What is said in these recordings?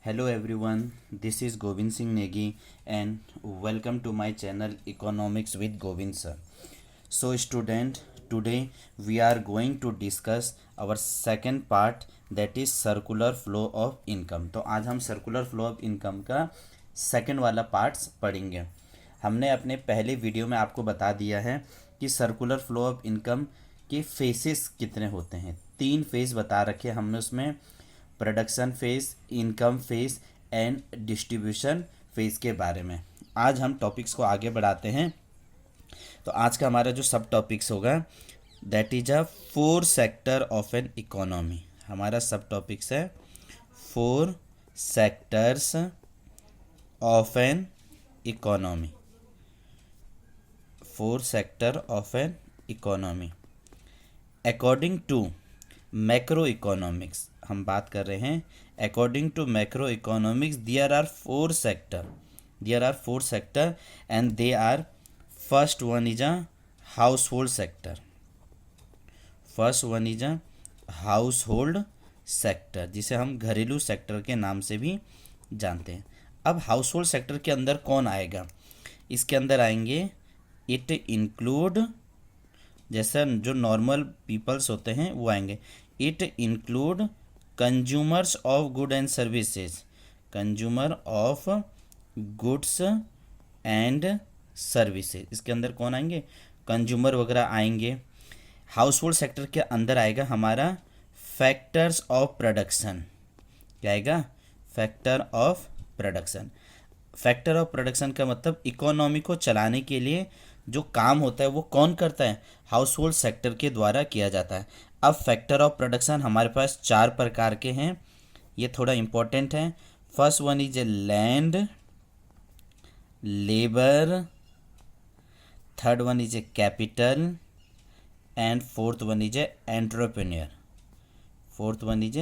Hello everyone, this is Govind Singh Negi and welcome to my channel Economics with Govind sir. So student, today we are going to discuss our second part, that is circular flow of income. तो आज हम circular flow of income का second वाला parts पढ़ेंगे। हमने अपने पहले video में आपको बता दिया है कि सर्कुलर फ्लो ऑफ इनकम के फेसेस कितने होते हैं। 3 फेज बता रखे हमने उसमें, production phase, income phase and distribution phase के बारे में। आज हम टॉपिक्स को आगे बढ़ाते हैं। तो आज का हमारा जो सब टॉपिक्स होगा that is a 4 sector of an economy. हमारा सब टॉपिक्स है 4 sectors of an economy. 4 sector of an economy according to macro economics. हम बात कर रहे हैं according to macro economics there are 4 sector and they are, first one is a household sector. First one is a household sector, जिसे हम घरेलू sector के नाम से भी जानते हैं। अब हाउस होल्ड सेक्टर के अंदर कौन आएगा? इसके अंदर आएंगे इट इंक्लूड, जैसा जो नॉर्मल पीपल्स होते हैं वो आएंगे। It include consumers of good and services, consumer of goods and services. इसके अंदर कौन आएंगे? कंज्यूमर वगैरह आएंगे। हाउस होल्ड सेक्टर के अंदर आएगा हमारा फैक्टर्स ऑफ प्रोडक्शन। क्या आएगा? Factor of production. Factor of production का मतलब इकोनॉमी को चलाने के लिए जो काम होता है वो कौन करता है? हाउस होल्ड सेक्टर के द्वारा किया जाता है। अब फैक्टर ऑफ प्रोडक्शन हमारे पास 4 प्रकार के हैं, ये थोड़ा इम्पोर्टेंट है। First one is land, labour, third one is capital and fourth one is entrepreneur. Fourth one is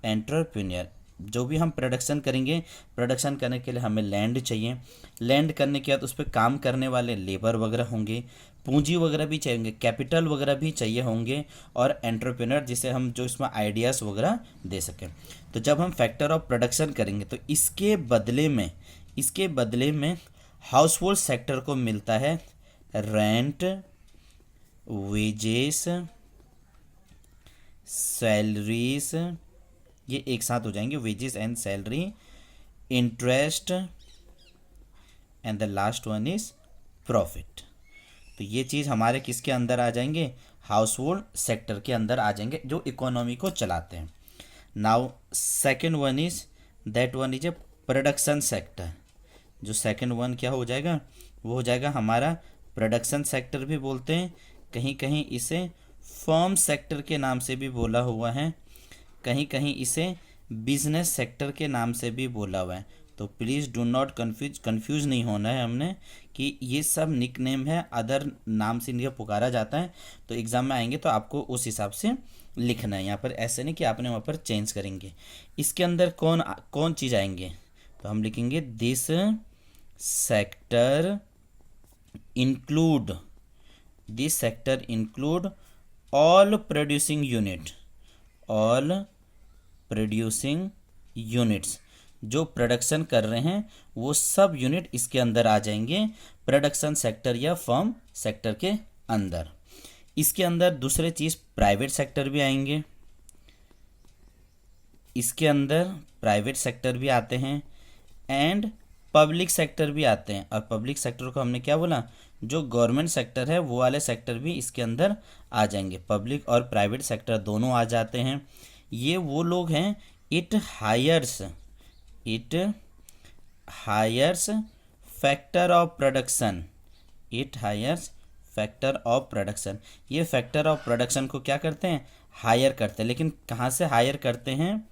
entrepreneur. जो भी हम प्रोडक्शन करेंगे, प्रोडक्शन करने के लिए हमें लैंड चाहिए। लैंड करने के बाद उस पर काम करने वाले लेबर वगैरह होंगे, पूंजी वगैरह भी चाहिए, कैपिटल वगैरह भी चाहिए होंगे, और एंटरप्रेन्योर जिसे हम जो इसमें आइडियाज़ वगैरह दे सकें। तो जब हम फैक्टर ऑफ प्रोडक्शन करेंगे तो इसके बदले में हाउस होल्ड सेक्टर को मिलता है रेंट, वेजेस, सैलरीज, ये एक साथ हो जाएंगे, wages and salary, interest and the last one is profit. तो ये चीज़ हमारे किसके अंदर आ जाएंगे? हाउस होल्ड सेक्टर के अंदर आ जाएंगे, जो इकोनॉमी को चलाते हैं। Now second one is that one is a production sector. जो सेकंड वन क्या हो जाएगा? वो हो जाएगा हमारा प्रोडक्शन सेक्टर भी बोलते हैं, कहीं कहीं इसे फर्म सेक्टर के नाम से भी बोला हुआ है, कहीं कहीं इसे बिजनेस सेक्टर के नाम से भी बोला हुआ है। तो प्लीज़ डू नॉट कंफ्यूज नहीं होना है हमने कि ये सब निक नेम है, अदर नाम से इन्हें पुकारा जाता है। तो एग्ज़ाम में आएंगे तो आपको उस हिसाब से लिखना है, यहाँ पर ऐसे नहीं कि आपने वहाँ पर चेंज करेंगे। इसके अंदर कौन चीज़ आएंगे? तो हम लिखेंगे this sector include all producing units. जो प्रोडक्शन कर रहे हैं वो सब यूनिट इसके अंदर आ जाएंगे, प्रोडक्शन सेक्टर या फर्म सेक्टर के अंदर। इसके अंदर दूसरे चीज़ प्राइवेट सेक्टर भी आएंगे, इसके अंदर प्राइवेट सेक्टर भी आते हैं एंड पब्लिक सेक्टर भी आते हैं। और पब्लिक सेक्टर को हमने क्या बोला? जो गवर्नमेंट सेक्टर है वो वाले सेक्टर भी इसके अंदर आ जाएंगे। पब्लिक और प्राइवेट सेक्टर दोनों आ जाते हैं। ये वो लोग हैं, it hires factor of production. ये फैक्टर ऑफ प्रोडक्शन को क्या करते हैं? हायर करते हैं। लेकिन कहाँ से हायर करते हैं?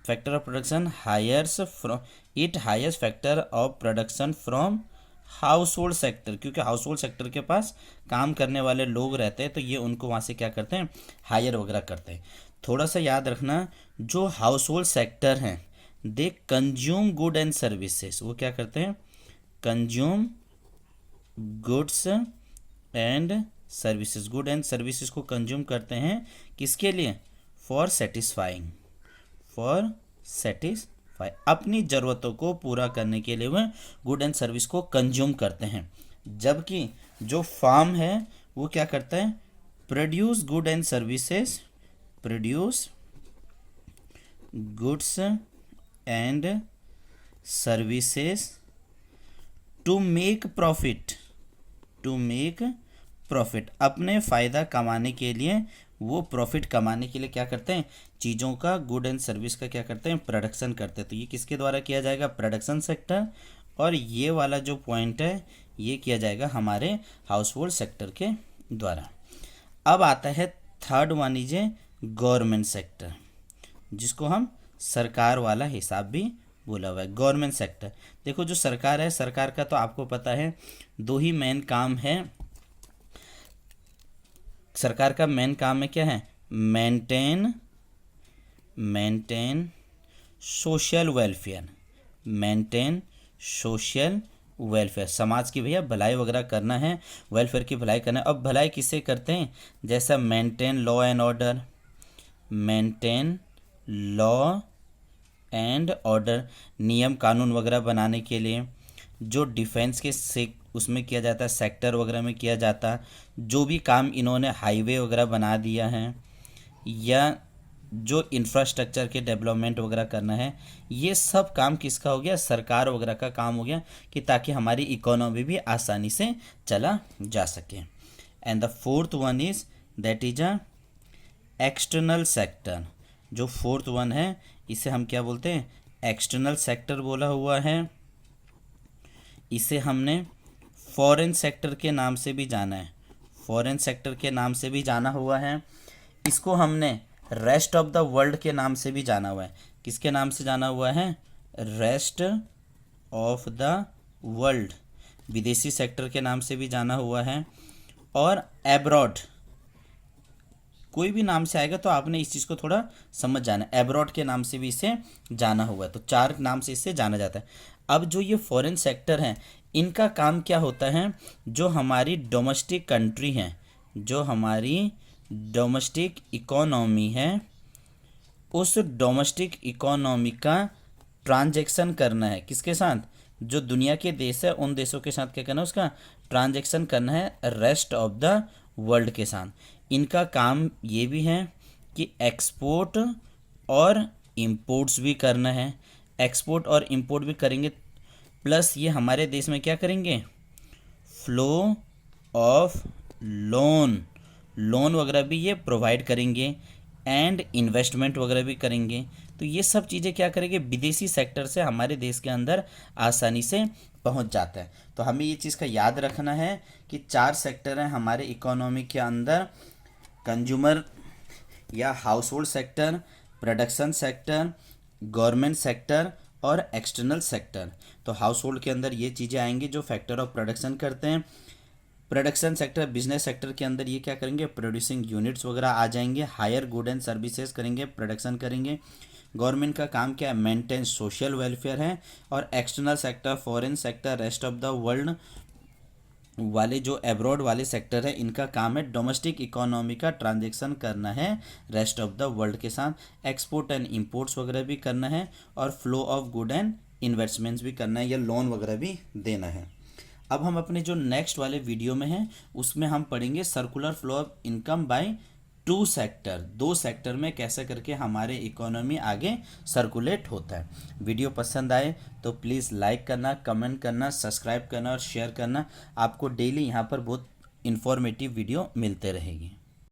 Factor of production hires factor of production from household sector, क्योंकि हाउस होल्ड सेक्टर के पास काम करने वाले लोग रहते हैं, तो ये उनको वहाँ से क्या करते हैं? हायर वगैरह करते हैं। थोड़ा सा याद रखना, जो हाउस होल्ड सेक्टर हैं they consume good and services. वो क्या करते हैं? Consume goods and services. Good and services को कंज्यूम करते हैं किसके लिए? फॉर सेटिस्फाइंग अपनी ज़रूरतों को पूरा करने के लिए वह गुड एंड सर्विस को कंज्यूम करते हैं। जबकि जो फार्म है वो क्या करता है, produce good and services, produce goods and services to make profit, to make profit, अपने फ़ायदा कमाने के लिए, वो प्रॉफिट कमाने के लिए क्या करते हैं, चीज़ों का, गुड एंड सर्विस का क्या करते हैं, प्रोडक्शन करते हैं। तो ये किसके द्वारा किया जाएगा, प्रोडक्शन सेक्टर। और ये वाला जो पॉइंट है ये किया जाएगा हमारे हाउस होल्ड सेक्टर के द्वारा। अब आता है third one is a government sector, जिसको हम सरकार वाला हिसाब भी बोला हुआ है, गवर्नमेंट सेक्टर। देखो जो सरकार है, सरकार का तो आपको पता है दो ही मेन काम है। सरकार का मेन काम है क्या है, maintain social welfare, maintain social welfare, समाज की भैया भलाई वगैरह करना है, वेलफेयर की भलाई करना है। अब भलाई किससे करते हैं, जैसा maintain law and order, maintain law and order, नियम कानून वगैरह बनाने के लिए। जो डिफेंस के से उसमें किया जाता है, सेक्टर वगैरह में किया जाता है। जो भी काम इन्होंने हाईवे वगैरह बना दिया है, या जो इंफ्रास्ट्रक्चर के डेवलपमेंट वगैरह करना है, ये सब काम किसका हो गया, सरकार वगैरह का काम हो गया, कि ताकि हमारी इकोनॉमी भी आसानी से चला जा सके। And the fourth one is that is a external sector. जो फोर्थ वन है इसे हम क्या बोलते हैं, एक्सटर्नल सेक्टर बोला हुआ है। इसे हमने फॉरेन सेक्टर के नाम से भी जाना है, फॉरेन सेक्टर के नाम से भी जाना हुआ है। इसको हमने रेस्ट ऑफ द वर्ल्ड के नाम से भी जाना हुआ है। किसके नाम से जाना हुआ है, रेस्ट ऑफ द वर्ल्ड, विदेशी सेक्टर के नाम से भी जाना हुआ है। और एब्रॉड, कोई भी नाम से आएगा तो आपने इस चीज़ को थोड़ा समझ जाना है, एब्रॉड के नाम से भी इसे जाना हुआ है। तो चार नाम से इसे जाना जाता है। अब जो ये फॉरेन सेक्टर हैं, इनका काम क्या होता है, जो हमारी डोमेस्टिक कंट्री हैं, जो हमारी डोमेस्टिक इकोनॉमी है, उस डोमेस्टिक इकोनॉमी का ट्रांजैक्शन करना है। किसके साथ, जो दुनिया के देश है उन देशों के साथ क्या करना है, उसका ट्रांजैक्शन करना है रेस्ट ऑफ द वर्ल्ड के साथ। इनका काम ये भी है कि एक्सपोर्ट और इंपोर्ट्स भी करना है, एक्सपोर्ट और इंपोर्ट भी करेंगे, प्लस ये हमारे देश में क्या करेंगे, फ्लो ऑफ लोन वगैरह भी ये प्रोवाइड करेंगे, एंड इन्वेस्टमेंट वगैरह भी करेंगे। तो ये सब चीज़ें क्या करेंगे, विदेशी सेक्टर से हमारे देश के अंदर आसानी से पहुंच जाता है। तो हमें ये चीज़ का याद रखना है कि चार सेक्टर हैं हमारे इकोनॉमी के अंदर, कंज्यूमर या house hold sector, production sector, government sector और एक्सटर्नल सेक्टर। तो हाउस होल्ड के अंदर ये चीज़ें आएंगी जो फैक्टर ऑफ प्रोडक्शन करते हैं। प्रोडक्शन सेक्टर, बिजनेस सेक्टर के अंदर ये क्या करेंगे, प्रोड्यूसिंग यूनिट्स वगैरह आ जाएंगे, हायर गुड एंड सर्विसेज करेंगे, प्रोडक्शन करेंगे। गवर्नमेंट का काम क्या है, मेंटेन सोशल वेलफेयर है। और external sector, foreign sector, rest of the world वाले जो एब्रॉड वाले सेक्टर है, इनका काम है डोमेस्टिक इकोनॉमी का ट्रांजैक्शन करना है रेस्ट ऑफ द वर्ल्ड के साथ, एक्सपोर्ट एंड इंपोर्ट्स वगैरह भी करना है, और flow of good and investments भी करना है, या लोन वगैरह भी देना है। अब हम अपने जो नेक्स्ट वाले वीडियो में हैं उसमें हम पढ़ेंगे circular flow of income by two sector, दो सेक्टर में कैसे करके हमारे इकोनॉमी आगे सर्कुलेट होता है। वीडियो पसंद आए तो प्लीज़ लाइक करना, कमेंट करना, सब्सक्राइब करना और शेयर करना। आपको डेली यहाँ पर बहुत इन्फॉर्मेटिव वीडियो मिलते रहेगी।